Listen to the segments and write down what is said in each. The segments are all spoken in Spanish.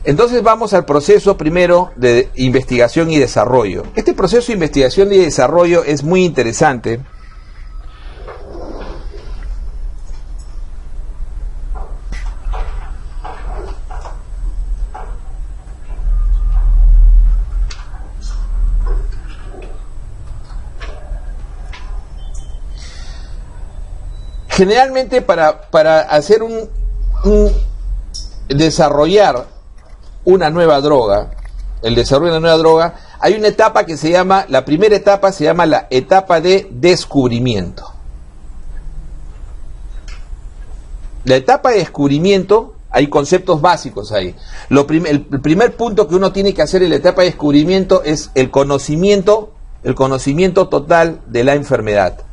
Entonces vamos al proceso primero de investigación y desarrollo. Este proceso de investigación y desarrollo es muy interesante. Generalmente para hacer desarrollar una nueva droga, el desarrollo de una nueva droga, hay una etapa que se llama, la primera etapa se llama la etapa de descubrimiento. La etapa de descubrimiento, hay conceptos básicos ahí. El primer punto que uno tiene que hacer en la etapa de descubrimiento es el conocimiento total de la enfermedad.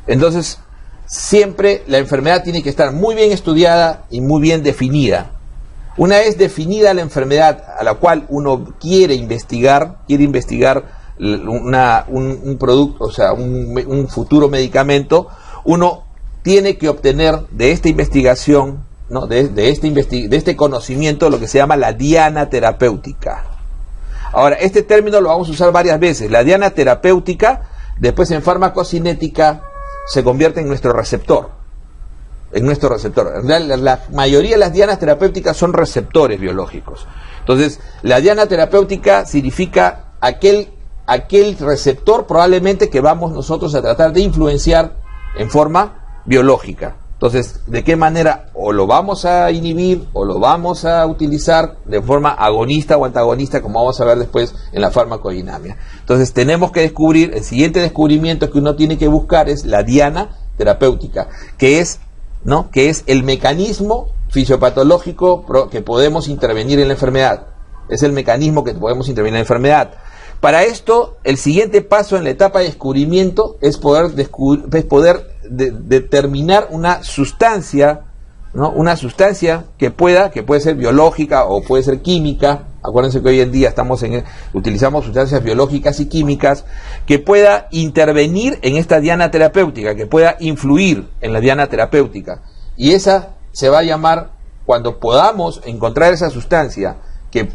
Entonces, siempre la enfermedad tiene que estar muy bien estudiada y muy bien definida. Una vez definida la enfermedad a la cual uno quiere investigar un producto, o sea, un futuro medicamento, uno tiene que obtener de esta investigación, ¿no? de este conocimiento, lo que se llama la diana terapéutica. Ahora, este término lo vamos a usar varias veces. La diana terapéutica, después en farmacocinética, se convierte en nuestro receptor. La mayoría de las dianas terapéuticas son receptores biológicos. Entonces, la diana terapéutica significa aquel receptor probablemente que vamos nosotros a tratar de influenciar en forma biológica. Entonces, ¿de qué manera? O lo vamos a inhibir o lo vamos a utilizar de forma agonista o antagonista, como vamos a ver después en la farmacodinamia. Entonces, tenemos que descubrir, el siguiente descubrimiento que uno tiene que buscar es la diana terapéutica, que es el mecanismo fisiopatológico que podemos intervenir en la enfermedad. Es el mecanismo que podemos intervenir en la enfermedad. Para esto, el siguiente paso en la etapa de descubrimiento es poder determinar una sustancia, ¿no? Una sustancia que puede ser biológica o puede ser química. Acuérdense que hoy en día utilizamos sustancias biológicas y químicas, que pueda intervenir en esta diana terapéutica, que pueda influir en la diana terapéutica. Y esa se va a llamar, cuando podamos encontrar esa sustancia que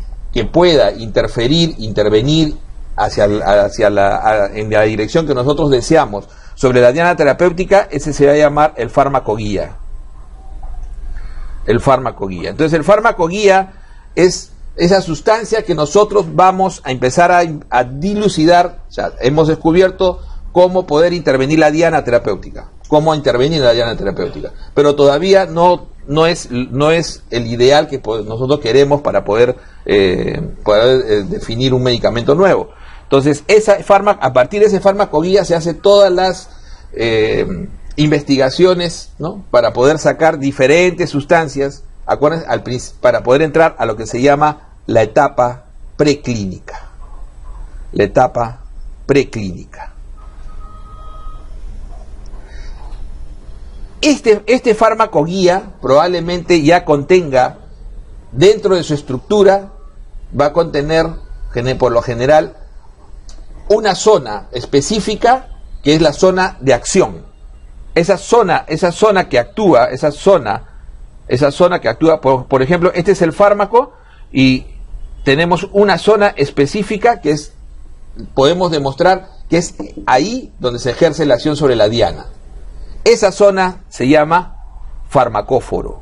pueda intervenir en la dirección que nosotros deseamos sobre la diana terapéutica, ese se va a llamar el fármaco guía. El fármaco guía. Entonces, el fármaco guía es esa sustancia que nosotros vamos a empezar a dilucidar. O sea, hemos descubierto cómo poder intervenir la diana terapéutica. Pero todavía no es el ideal que nosotros queremos para poder definir un medicamento nuevo. Entonces, a partir de ese fármaco guía se hace todas las investigaciones, ¿no? Para poder sacar diferentes sustancias, para poder entrar a lo que se llama la etapa preclínica. La etapa preclínica. Este fármaco guía probablemente ya contenga, dentro de su estructura, va a contener, por lo general, una zona específica que es la zona de acción. Esa zona que actúa, por ejemplo, este es el fármaco y tenemos una zona específica que podemos demostrar que es ahí donde se ejerce la acción sobre la diana. Esa zona se llama farmacóforo.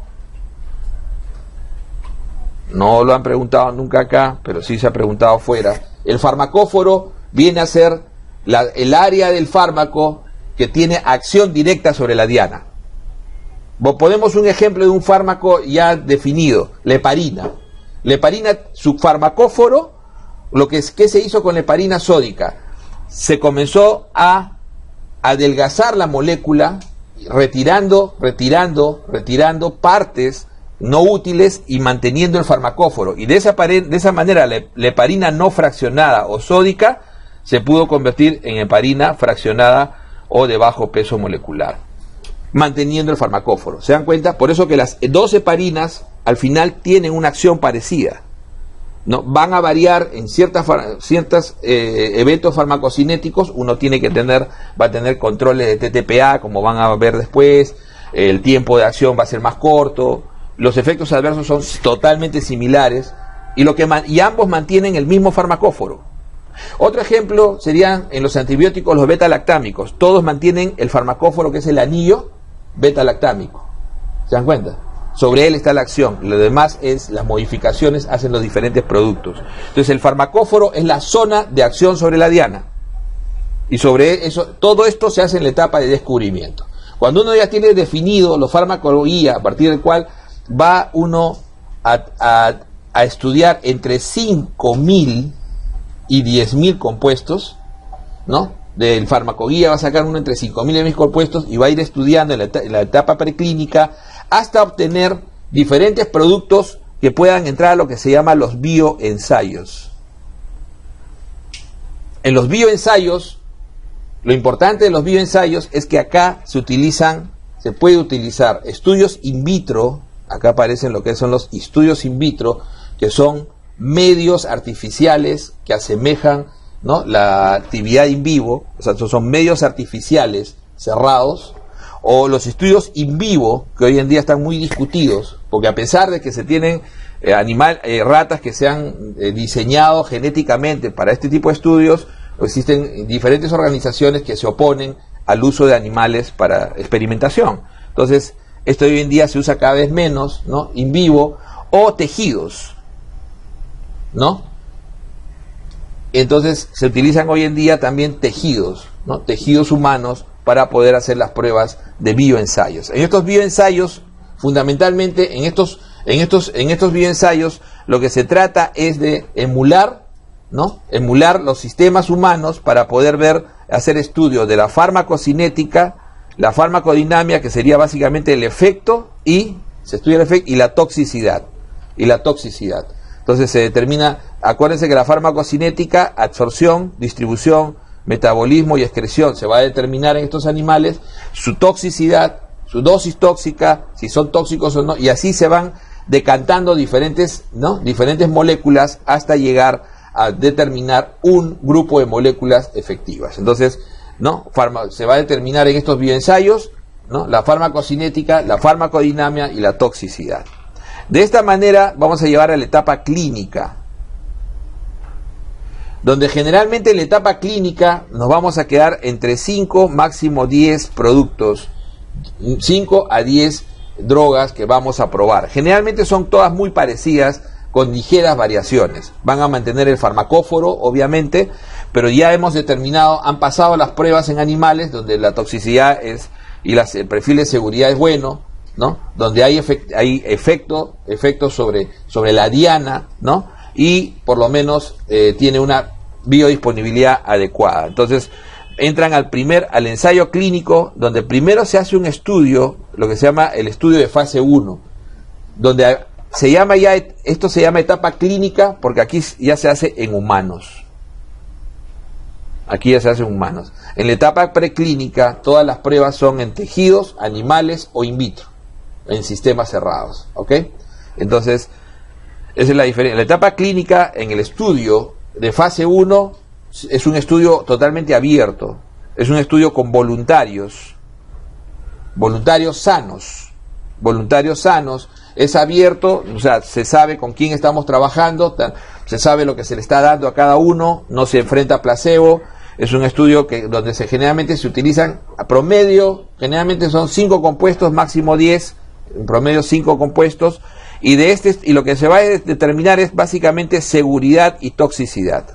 No lo han preguntado nunca acá, pero sí se ha preguntado afuera. El farmacóforo viene a ser el área del fármaco que tiene acción directa sobre la diana. Ponemos un ejemplo de un fármaco ya definido, la heparina. La heparina, su farmacóforo, ¿qué se hizo con la heparina sódica? Se comenzó a adelgazar la molécula, retirando partes no útiles y manteniendo el farmacóforo. Y de esa manera la heparina no fraccionada o sódica se pudo convertir en heparina fraccionada o de bajo peso molecular, manteniendo el farmacóforo. ¿Se dan cuenta? Por eso que las dos heparinas al final tienen una acción parecida, ¿no? Van a variar en ciertos eventos farmacocinéticos. Uno va a tener controles de TTPA, como van a ver después. El tiempo de acción va a ser más corto, los efectos adversos son totalmente similares y ambos mantienen el mismo farmacóforo. Otro ejemplo serían en los antibióticos los beta-lactámicos. Todos mantienen el farmacóforo que es el anillo beta-lactámico. ¿Se dan cuenta? Sobre él está la acción. Lo demás es las modificaciones hacen los diferentes productos. Entonces el farmacóforo es la zona de acción sobre la diana. Y sobre eso, todo esto se hace en la etapa de descubrimiento. Cuando uno ya tiene definido la farmacología, a partir del cual va uno a estudiar entre 5.000 y 10.000 compuestos, ¿no? Del farmacoguía va a sacar uno entre 5.000 y 10.000 compuestos y va a ir estudiando en la etapa preclínica hasta obtener diferentes productos que puedan entrar a lo que se llama los bioensayos. En los bioensayos, lo importante de los bioensayos es que acá se puede utilizar estudios in vitro. Acá aparecen lo que son los estudios in vitro, que son medios artificiales que asemejan, ¿no?, la actividad in vivo. O sea, son medios artificiales cerrados, o los estudios in vivo, que hoy en día están muy discutidos, porque a pesar de que se tienen ratas que se han diseñado genéticamente para este tipo de estudios, existen diferentes organizaciones que se oponen al uso de animales para experimentación. Entonces, esto hoy en día se usa cada vez menos, ¿no?, in vivo, o tejidos, ¿no? Entonces se utilizan hoy en día también tejidos, ¿no?, tejidos humanos para poder hacer las pruebas de bioensayos. En estos bioensayos, fundamentalmente en estos bioensayos, lo que se trata es de emular, ¿no?, emular los sistemas humanos para poder hacer estudios de la farmacocinética, la farmacodinamia, que sería básicamente el efecto, y se estudia el efecto y la toxicidad. Entonces se determina, acuérdense que la farmacocinética, absorción, distribución, metabolismo y excreción, se va a determinar en estos animales su toxicidad, su dosis tóxica, si son tóxicos o no, y así se van decantando diferentes moléculas hasta llegar a determinar un grupo de moléculas efectivas. Entonces, ¿no?, se va a determinar en estos bioensayos, ¿no?, la farmacocinética, la farmacodinamia y la toxicidad. De esta manera vamos a llevar a la etapa clínica, donde generalmente en la etapa clínica nos vamos a quedar entre 5, máximo 10 productos, 5 a 10 drogas que vamos a probar. Generalmente son todas muy parecidas, con ligeras variaciones. Van a mantener el farmacóforo, obviamente, pero ya hemos determinado, han pasado las pruebas en animales, donde la toxicidad el perfil de seguridad es bueno, ¿no?, donde hay efectos sobre la diana, ¿no?, y por lo menos tiene una biodisponibilidad adecuada. Entonces entran al ensayo clínico, donde primero se hace un estudio, lo que se llama el estudio de fase 1, donde esto se llama etapa clínica, porque aquí ya se hace en humanos. En la etapa preclínica, todas las pruebas son en tejidos, animales o in vitro, en sistemas cerrados, ¿ok? Entonces, esa es la diferencia. La etapa clínica, en el estudio de fase 1, es un estudio totalmente abierto, es un estudio con voluntarios sanos, es abierto, o sea, se sabe con quién estamos trabajando, se sabe lo que se le está dando a cada uno, no se enfrenta a placebo. Es un estudio donde generalmente se utilizan a promedio, generalmente son 5 compuestos, máximo 10, en promedio 5 compuestos, y lo que se va a determinar es básicamente seguridad y toxicidad.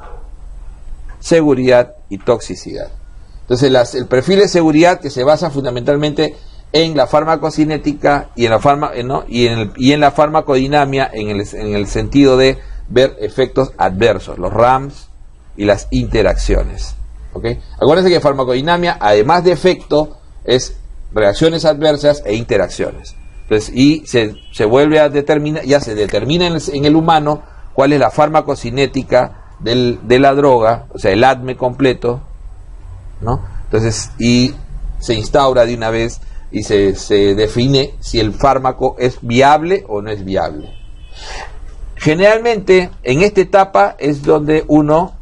Entonces el perfil de seguridad, que se basa fundamentalmente en la farmacocinética y en la farmacodinamia, en el sentido de ver efectos adversos, los RAMs y las interacciones. ¿Okay? Acuérdense que farmacodinamia, además de efecto, es reacciones adversas e interacciones. Entonces, y se vuelve a determinar, ya se determina en el humano cuál es la farmacocinética de la droga, o sea, el ADME completo, ¿no? Entonces, y se instaura de una vez y se define si el fármaco es viable o no es viable. Generalmente, en esta etapa es donde uno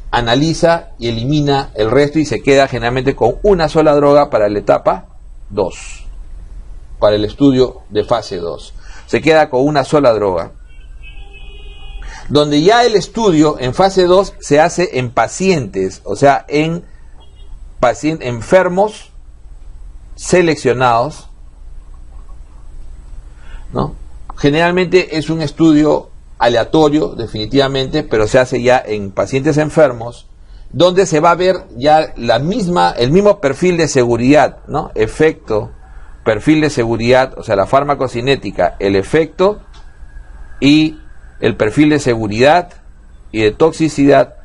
analiza y elimina el resto y se queda generalmente con una sola droga para la etapa 2, para el estudio de fase 2. se queda con una sola droga. Donde ya el estudio en fase 2 se hace en pacientes, o sea, en enfermos seleccionados, ¿no? Generalmente es un estudio aleatorio, definitivamente, pero se hace ya en pacientes enfermos, donde se va a ver ya el mismo perfil de seguridad, ¿no? Efecto, perfil de seguridad, o sea, la farmacocinética, el efecto y el perfil de seguridad y de toxicidad,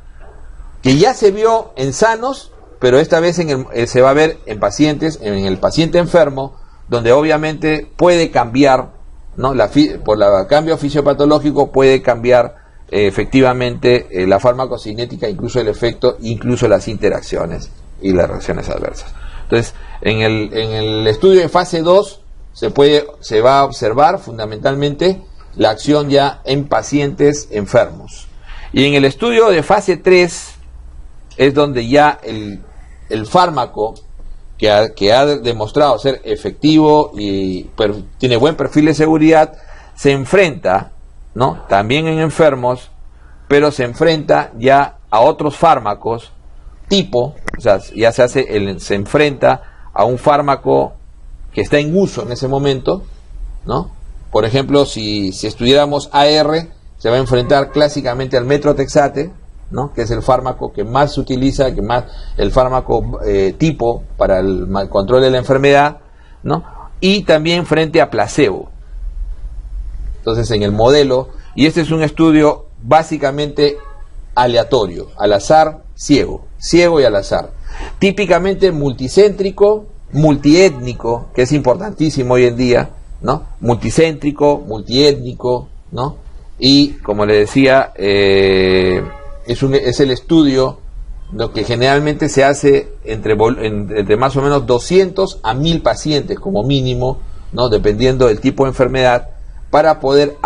que ya se vio en sanos, pero esta vez se va a ver en pacientes, en el paciente enfermo, donde obviamente puede cambiar, ¿no? Por el cambio fisiopatológico puede cambiar efectivamente la farmacocinética, incluso el efecto, incluso las interacciones y las reacciones adversas. Entonces, en el estudio de fase 2 se va a observar fundamentalmente la acción ya en pacientes enfermos. Y en el estudio de fase 3 es donde ya el fármaco que ha demostrado ser efectivo y tiene buen perfil de seguridad, se enfrenta, ¿no? También en enfermos, pero se enfrenta ya a otros fármacos tipo, o sea, ya se enfrenta a un fármaco que está en uso en ese momento, ¿no? Por ejemplo, si estudiáramos AR, se va a enfrentar clásicamente al metrotexate, ¿no? Que es el fármaco que más se utiliza, el fármaco tipo para el control de la enfermedad, ¿no? Y también frente a placebo. Entonces, en el modelo, y este es un estudio básicamente aleatorio, al azar, ciego y al azar. Típicamente multicéntrico, multiétnico, que es importantísimo hoy en día, ¿no? Multicéntrico, multiétnico, ¿no? Y como le decía, es el estudio lo que generalmente se hace entre más o menos 200 a 1000 pacientes como mínimo, ¿no? Dependiendo del tipo de enfermedad, para poder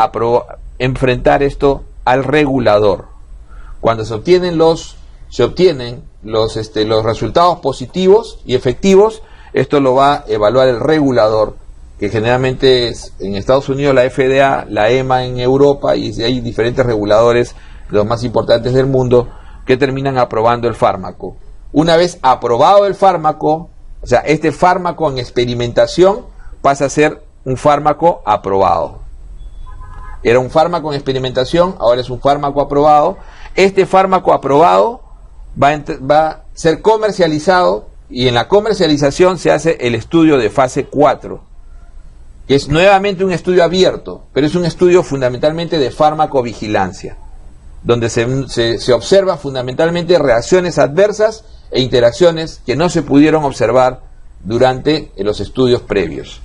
enfrentar esto al regulador. Cuando se obtienen los resultados positivos y efectivos, esto lo va a evaluar el regulador, que generalmente es en Estados Unidos la FDA, la EMA en Europa, y hay diferentes reguladores, los más importantes del mundo, que terminan aprobando el fármaco. Una vez aprobado el fármaco, o sea, este fármaco en experimentación pasa a ser un fármaco aprobado. Era un fármaco en experimentación, ahora es un fármaco aprobado. Este fármaco aprobado va a ser comercializado, y en la comercialización se hace el estudio de fase 4, que es nuevamente un estudio abierto, pero es un estudio fundamentalmente de farmacovigilancia, donde se observa fundamentalmente reacciones adversas e interacciones que no se pudieron observar durante los estudios previos.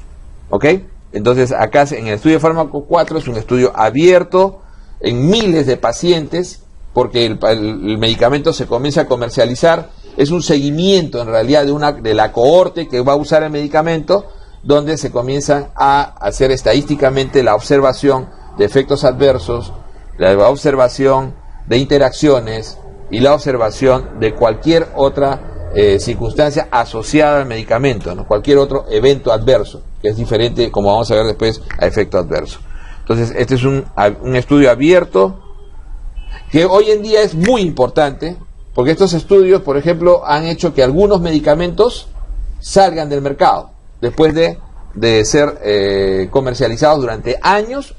¿Ok? Entonces, acá en el estudio de fármaco 4 es un estudio abierto en miles de pacientes, porque el medicamento se comienza a comercializar. Es un seguimiento en realidad de la cohorte que va a usar el medicamento, donde se comienzan a hacer estadísticamente la observación de efectos adversos, la observación de interacciones y la observación de cualquier otra circunstancia asociada al medicamento, ¿no? Cualquier otro evento adverso, que es diferente, como vamos a ver después, a efecto adverso. Entonces, este es un estudio abierto, que hoy en día es muy importante, porque estos estudios, por ejemplo, han hecho que algunos medicamentos salgan del mercado después de ser comercializados durante años,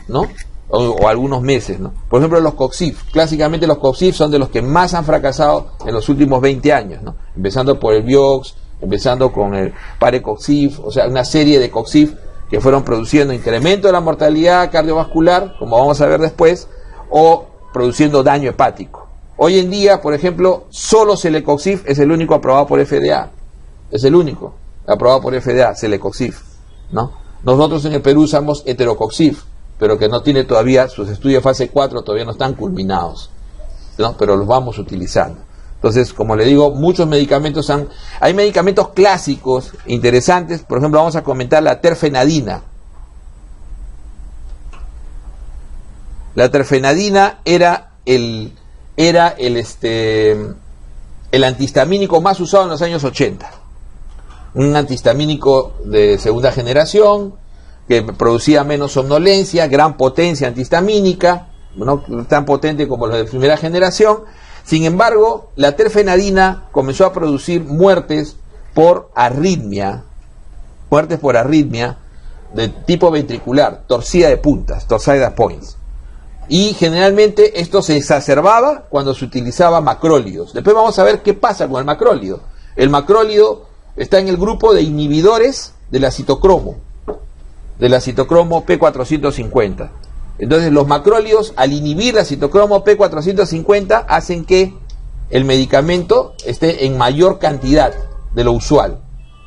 ¿no? O algunos meses, ¿no? Por ejemplo, los Coxif. Clásicamente los Coxif son de los que más han fracasado en los últimos 20 años, ¿no? Empezando por el Vioxx, empezando con el Parecoxif, o sea, una serie de Coxif que fueron produciendo incremento de la mortalidad cardiovascular, como vamos a ver después, o produciendo daño hepático. Hoy en día, por ejemplo, solo Celecoxif es el único aprobado por FDA. Es el único aprobado por FDA, Celecoxif, ¿no? Nosotros en el Perú usamos Heterocoxif, pero que no tiene todavía, sus estudios de fase 4 todavía no están culminados, ¿no? Pero los vamos utilizando. Entonces, como le digo, muchos medicamentos hay medicamentos clásicos interesantes. Por ejemplo, vamos a comentar la terfenadina. La terfenadina era el antihistamínico más usado en los años 80. Un antihistamínico de segunda generación, que producía menos somnolencia, gran potencia antihistamínica, no tan potente como los de primera generación. Sin embargo, la terfenadina comenzó a producir muertes por arritmia de tipo ventricular, torcida de puntas, torcida points. Y generalmente esto se exacerbaba cuando se utilizaba macrólidos. Después vamos a ver qué pasa con el macrólido. El macrólido está en el grupo de inhibidores de la citocromo P450. Entonces los macrólidos, al inhibir la citocromo P450, hacen que el medicamento esté en mayor cantidad de lo usual,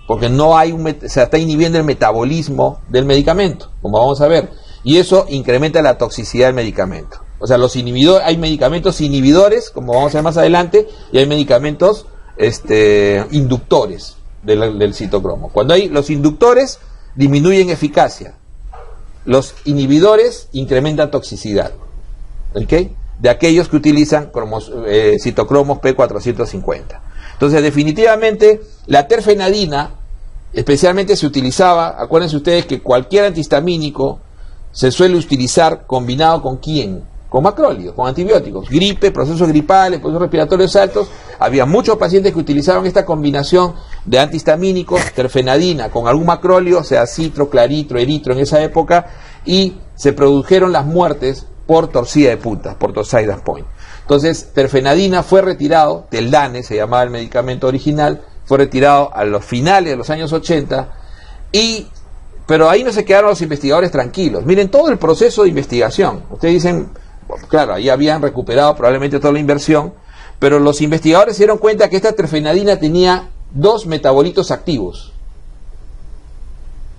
porque no hay se está inhibiendo el metabolismo del medicamento, como vamos a ver, y eso incrementa la toxicidad del medicamento. O sea, los inhibidores, hay medicamentos inhibidores, como vamos a ver más adelante, y hay medicamentos inductores del citocromo. Cuando hay los inductores, disminuyen eficacia. Los inhibidores incrementan toxicidad, ¿okay? De aquellos que utilizan citocromos P450. Entonces, definitivamente, la terfenadina, especialmente se utilizaba, acuérdense ustedes que cualquier antihistamínico se suele utilizar combinado con ¿quién? Con macrólidos, con antibióticos, gripe, procesos gripales, procesos respiratorios altos. Había muchos pacientes que utilizaban esta combinación de antihistamínicos, terfenadina, con algún macróleo, sea citro, claritro, eritro en esa época, y se produjeron las muertes por torcida de puntas, por torcida point. Entonces, terfenadina fue retirado, Teldane se llamaba el medicamento original, fue retirado a los finales de los años 80, pero ahí no se quedaron los investigadores tranquilos. Miren todo el proceso de investigación. Ustedes dicen, claro, ahí habían recuperado probablemente toda la inversión, pero los investigadores se dieron cuenta que esta terfenadina tenía dos metabolitos activos.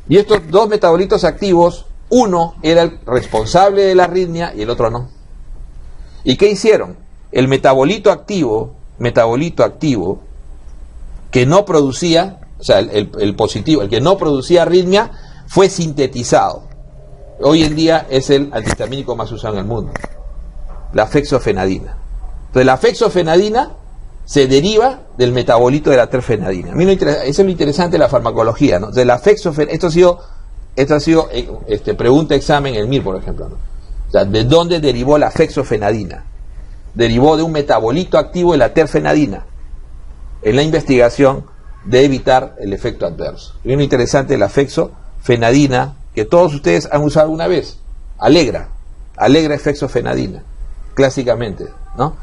Y estos dos metabolitos activos, uno era el responsable de la arritmia y el otro no. ¿Y qué hicieron? El metabolito activo que no producía, o sea, el positivo, el que no producía arritmia, fue sintetizado. Hoy en día es el antihistamínico más usado en el mundo, la fexofenadina. Entonces la fexofenadina se deriva del metabolito de la terfenadina. A mí eso es lo interesante de la farmacología, ¿no? De la esto ha sido pregunta examen en el MIR, por ejemplo, ¿no? O sea, ¿de dónde derivó la fexofenadina? Derivó de un metabolito activo de la terfenadina en la investigación de evitar el efecto adverso. Y lo interesante de la fexofenadina, que todos ustedes han usado alguna vez, Alegra es fexofenadina, clásicamente, ¿no?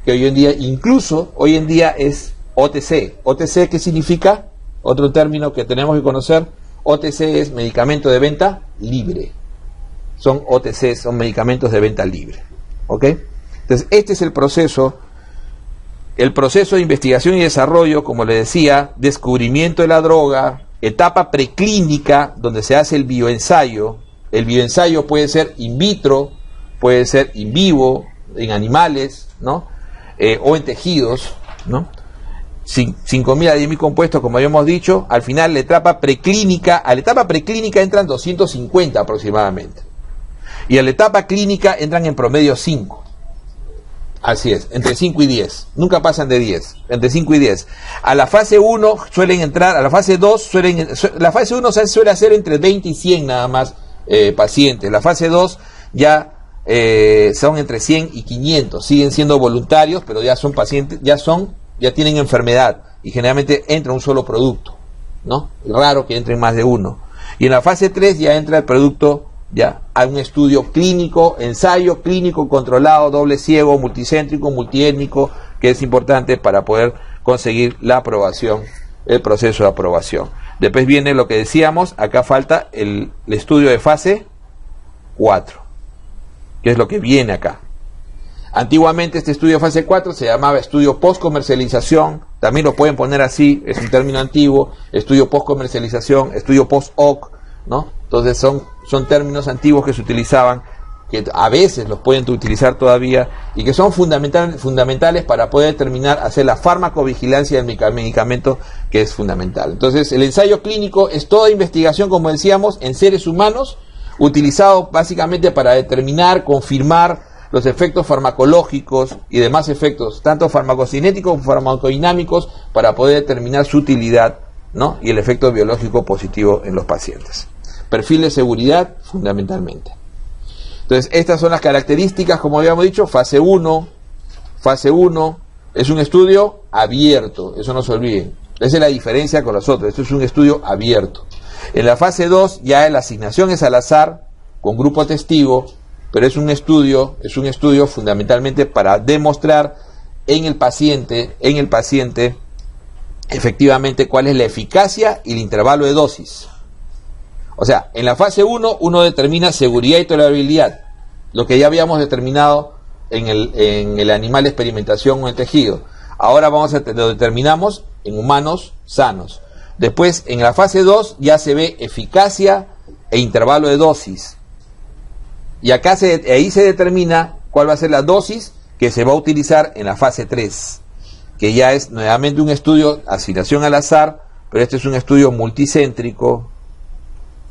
Que hoy en día, incluso hoy en día es OTC. ¿OTC qué significa? Otro término que tenemos que conocer. OTC es medicamento de venta libre. Son OTC, son medicamentos de venta libre. ¿Ok? Entonces, este es el proceso de investigación y desarrollo, como le decía, descubrimiento de la droga, etapa preclínica, donde se hace el bioensayo. El bioensayo puede ser in vitro, puede ser in vivo, en animales, ¿no? O en tejidos, ¿no? 5.000 a 10.000 compuestos, como habíamos dicho. Al final, a la etapa preclínica entran 250 aproximadamente. Y a la etapa clínica entran en promedio 5. Así es, entre 5 y 10. Nunca pasan de 10, entre 5 y 10. A la fase 1 suelen entrar, a la fase 2 la fase 1 se suele hacer entre 20 y 100 nada más pacientes. La fase 2 ya son entre 100 y 500. Siguen siendo voluntarios, pero ya son pacientes, ya tienen enfermedad y generalmente entra un solo producto, ¿no? Es raro que entren más de uno. Y en la fase 3 ya entra el producto ya a un estudio clínico, ensayo clínico controlado, doble ciego, multicéntrico, multiétnico, que es importante para poder conseguir la aprobación, el proceso de aprobación. Después viene lo que decíamos, acá falta el estudio de fase 4, que es lo que viene acá. Antiguamente este estudio de fase 4 se llamaba estudio post-comercialización, también lo pueden poner así, es un término antiguo, estudio post-comercialización, estudio post-OC, ¿no? Entonces son términos antiguos que se utilizaban, que a veces los pueden utilizar todavía, y que son fundamentales para poder determinar, hacer la farmacovigilancia del medicamento, que es fundamental. Entonces el ensayo clínico es toda investigación, como decíamos, en seres humanos, utilizado básicamente para determinar, confirmar los efectos farmacológicos y demás efectos, tanto farmacocinéticos como farmacodinámicos, para poder determinar su utilidad, ¿no? Y el efecto biológico positivo en los pacientes. perfil de seguridad fundamentalmente. Entonces, estas son las características, como habíamos dicho. Fase 1 es un estudio abierto, eso no se olviden. Esa es la diferencia con los otros, esto es un estudio abierto. En la fase 2 ya la asignación es al azar, con grupo testigo, pero es un estudio fundamentalmente para demostrar en el paciente, efectivamente cuál es la eficacia y el intervalo de dosis. O sea, en la fase 1 uno determina seguridad y tolerabilidad, lo que ya habíamos determinado en el animal de experimentación o en tejido. Ahora lo determinamos en humanos sanos. Después, en la fase 2 ya se ve eficacia e intervalo de dosis. Y acá ahí se determina cuál va a ser la dosis que se va a utilizar en la fase 3, que ya es nuevamente un estudio, asignación al azar, pero este es un estudio multicéntrico.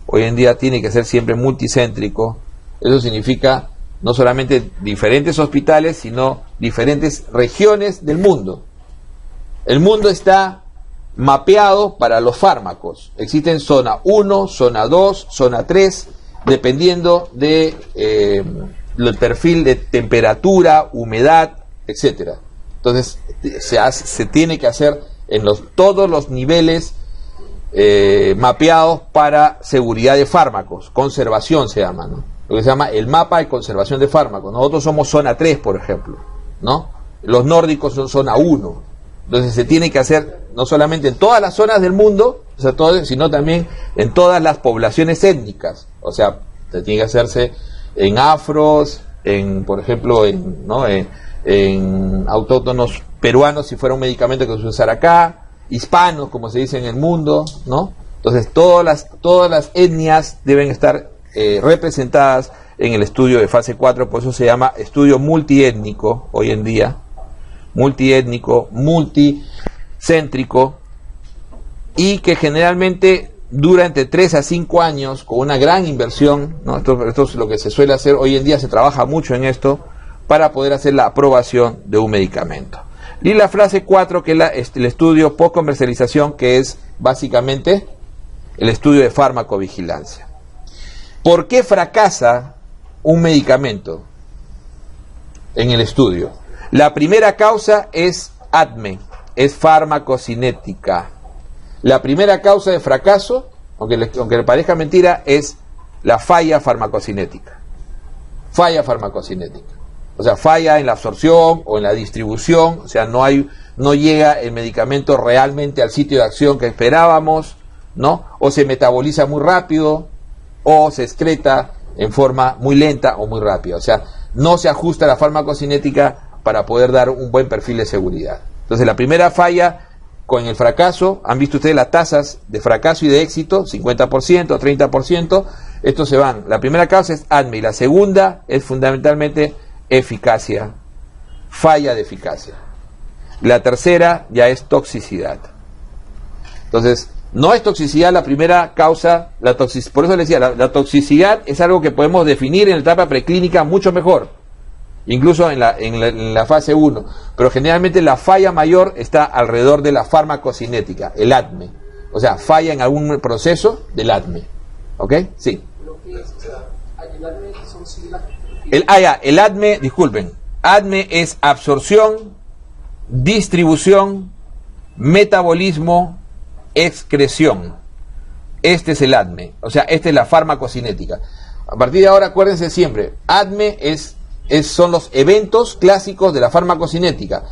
Hoy en día tiene que ser siempre multicéntrico. Eso significa no solamente diferentes hospitales, sino diferentes regiones del mundo. El mundo está mapeado para los fármacos. Existen zona 1, zona 2, zona 3, dependiendo de el perfil de temperatura, humedad, etcétera. Entonces se tiene que hacer en todos los niveles mapeados para seguridad de fármacos, conservación se llama, ¿no? Lo que se llama el mapa de conservación de fármacos. Nosotros somos zona 3, por ejemplo, ¿no? Los nórdicos son zona 1. Entonces se tiene que hacer no solamente en todas las zonas del mundo, o sea, sino también en todas las poblaciones étnicas. O sea, se tiene que hacerse en afros, por ejemplo, en autóctonos peruanos, si fuera un medicamento que se usara acá, hispanos, como se dice en el mundo, ¿no? Entonces todas las etnias deben estar representadas en el estudio de fase 4, por eso se llama estudio multiétnico hoy en día, multiétnico, multicéntrico, y que generalmente dura entre 3 a 5 años con una gran inversión, ¿no? Esto es lo que se suele hacer hoy en día, se trabaja mucho en esto para poder hacer la aprobación de un medicamento. Y la fase 4, que es el estudio post comercialización, que es básicamente el estudio de farmacovigilancia. ¿Por qué fracasa un medicamento en el estudio? La primera causa es ADME, es farmacocinética. La primera causa de fracaso, aunque le parezca mentira, es la falla farmacocinética. Falla farmacocinética. O sea, falla en la absorción o en la distribución, o sea, no llega el medicamento realmente al sitio de acción que esperábamos, ¿no? O se metaboliza muy rápido, o se excreta en forma muy lenta o muy rápida. O sea, no se ajusta la farmacocinética para poder dar un buen perfil de seguridad. Entonces, la primera falla con el fracaso, han visto ustedes las tasas de fracaso y de éxito, 50%, 30%, estos se van. La primera causa es ADME y la segunda es fundamentalmente eficacia, falla de eficacia. La tercera ya es toxicidad. Entonces, no es toxicidad la primera causa, por eso les decía, la toxicidad es algo que podemos definir en la etapa preclínica mucho mejor, incluso en la fase 1, pero generalmente la falla mayor está alrededor de la farmacocinética, el ADME, o sea, falla en algún proceso del ADME, ¿ok? Sí. El ADME son siglas. El ADME, disculpen, ADME es absorción, distribución, metabolismo, excreción. Este es el ADME, o sea, esta es la farmacocinética. A partir de ahora, acuérdense siempre, ADME son los eventos clásicos de la farmacocinética.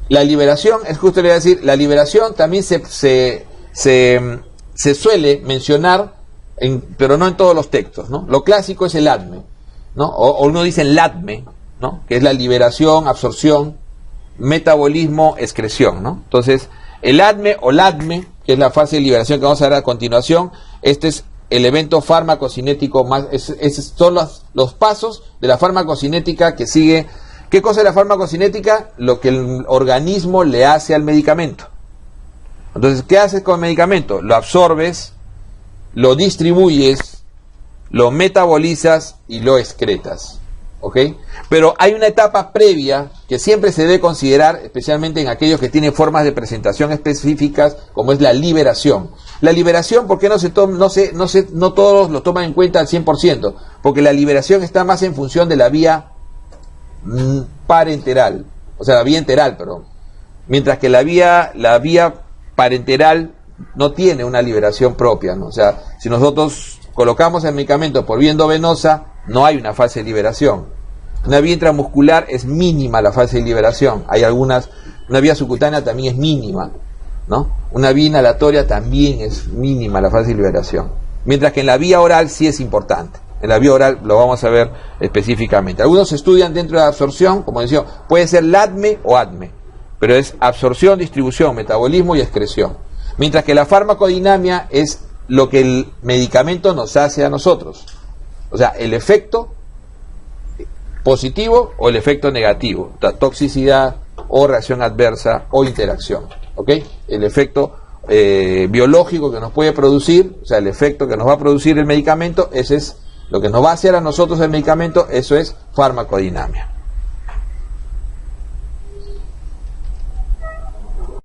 La liberación, es justo le voy a decir, la liberación también se suele mencionar, pero no en todos los textos, ¿no? Lo clásico es el ADME, ¿no? O uno dice el LADME, ¿no? Que es la liberación, absorción, metabolismo, excreción, ¿no? Entonces, el ADME o LADME, que es la fase de liberación que vamos a ver a continuación, este es el evento farmacocinético más, son los pasos de la farmacocinética que sigue. ¿Qué cosa es la farmacocinética? Lo que el organismo le hace al medicamento. Entonces, ¿qué haces con el medicamento? Lo absorbes, lo distribuyes, lo metabolizas y lo excretas. ¿ok? Pero hay una etapa previa que siempre se debe considerar, especialmente en aquellos que tienen formas de presentación específicas, como es la liberación. La liberación, ¿por qué no todos lo toman en cuenta al 100%? Porque la liberación está más en función de la vía parenteral, o sea, la vía enteral, perdón. Mientras que la vía parenteral no tiene una liberación propia, ¿no? O sea, si nosotros colocamos el medicamento por vía endovenosa, no hay una fase de liberación. Una vía intramuscular es mínima la fase de liberación. Una vía subcutánea también es mínima, ¿no? Una vía inhalatoria también es mínima la fase de liberación. Mientras que en la vía oral sí es importante. En la vía oral lo vamos a ver específicamente. Algunos estudian dentro de la absorción, como decía, puede ser LADME o ADME, pero es absorción, distribución, metabolismo y excreción. Mientras que la farmacodinamia es lo que el medicamento nos hace a nosotros. O sea, el efecto positivo o el efecto negativo, toxicidad o reacción adversa o interacción, ¿ok? El efecto biológico que nos puede producir, o sea, el efecto que nos va a producir el medicamento, ese es lo que nos va a hacer a nosotros el medicamento, eso es farmacodinamia.